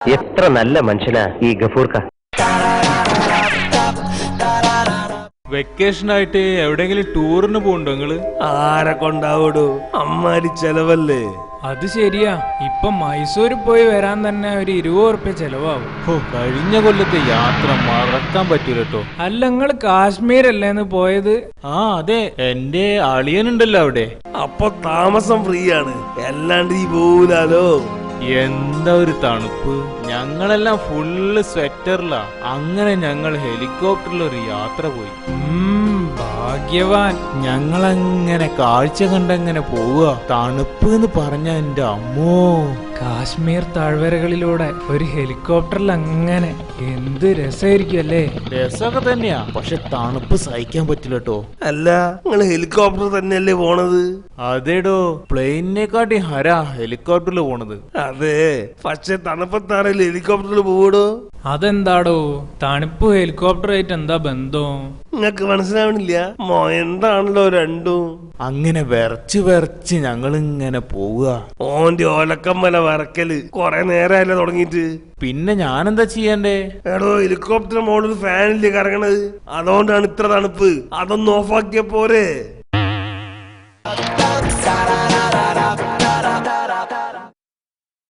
എത്ര നല്ല മനുഷ്യനാ ഈ ഗഫൂർക്ക. വെക്കേഷൻ ആയിട്ട് എവിടെയെങ്കിലും ടൂറിന് പോകണ്ടോ നിങ്ങള്? ആരെ കൊണ്ടാവൂടോ, അമ്മാരി ചെലവല്ലേ. അത് ശരിയാ, ഇപ്പൊ മൈസൂരിൽ പോയി വരാൻ തന്നെ ഒരു 20 ഉറുപ്പ്യ ചെലവാകും. കഴിഞ്ഞ കൊല്ലത്തെ യാത്ര മറക്കാൻ പറ്റൂല കേട്ടോ. അല്ല, നിങ്ങള് കാശ്മീരല്ലേന്ന് പോയത്? ആ അതെ, എന്റെ അളിയനുണ്ടല്ലോ അവിടെ. അപ്പൊ താമസം ഫ്രീ ആണ്, അല്ലാണ്ട് ഈ പോവൂലോ. എന്താ ഒരു തണുപ്പ്, ഞങ്ങളെല്ലാം ഫുള്ള് സ്വെറ്ററിലാ. അങ്ങനെ ഞങ്ങൾ ഹെലികോപ്റ്ററിൽ ഒരു യാത്ര പോയി. ഭാഗ്യവാൻ. ഞങ്ങളങ്ങനെ കാഴ്ച കണ്ടങ്ങനെ പോവുക. തണുപ്പ് എന്ന് പറഞ്ഞ എന്റെ അമ്മോ, കാശ്മീർ താഴ്വരകളിലൂടെ ഒരു ഹെലികോപ്റ്ററിൽ അങ്ങനെ എന്ത് രസമായിരിക്കും അല്ലേ? രസമൊക്കെ തന്നെയാ, പക്ഷെ തണുപ്പ് സഹിക്കാൻ പറ്റില്ല കേട്ടോ. അല്ല, നിങ്ങൾ ഹെലികോപ്റ്റർ തന്നെയല്ലേ പോണത്? അതേടോ, പ്ലെയിനിനെക്കാട്ടി ഹരാ ഹെലികോപ്റ്ററിൽ പോണത്. അതെ, പക്ഷെ തണുപ്പത്താണല്ലോ ഹെലികോപ്റ്ററിൽ പോവൂടോ. അതെന്താടോ, തണുപ്പ് ഹെലികോപ്റ്ററായിട്ട് എന്താ ബന്ധം? നിങ്ങക്ക് മനസ്സിലാവണില്ല? എന്താണല്ലോ രണ്ടും. അങ്ങനെ വിറച്ച് ഞങ്ങളിങ്ങനെ പോവുക. ഓന്റെ ഓലക്കമ്മല വറക്കല് കൊറേ നേരമല്ലേ തുടങ്ങിയിട്ട്. പിന്നെ ഞാനെന്താ ചെയ്യണ്ടേ? എടോ, ഹെലികോപ്റ്റർ മോഡൽ ഫാനില്ലേ കറങ്ങണത്, അതുകൊണ്ടാണ് ഇത്ര തണുപ്പ്. അതൊന്ന് ഓഫാക്കിയ പോരെ.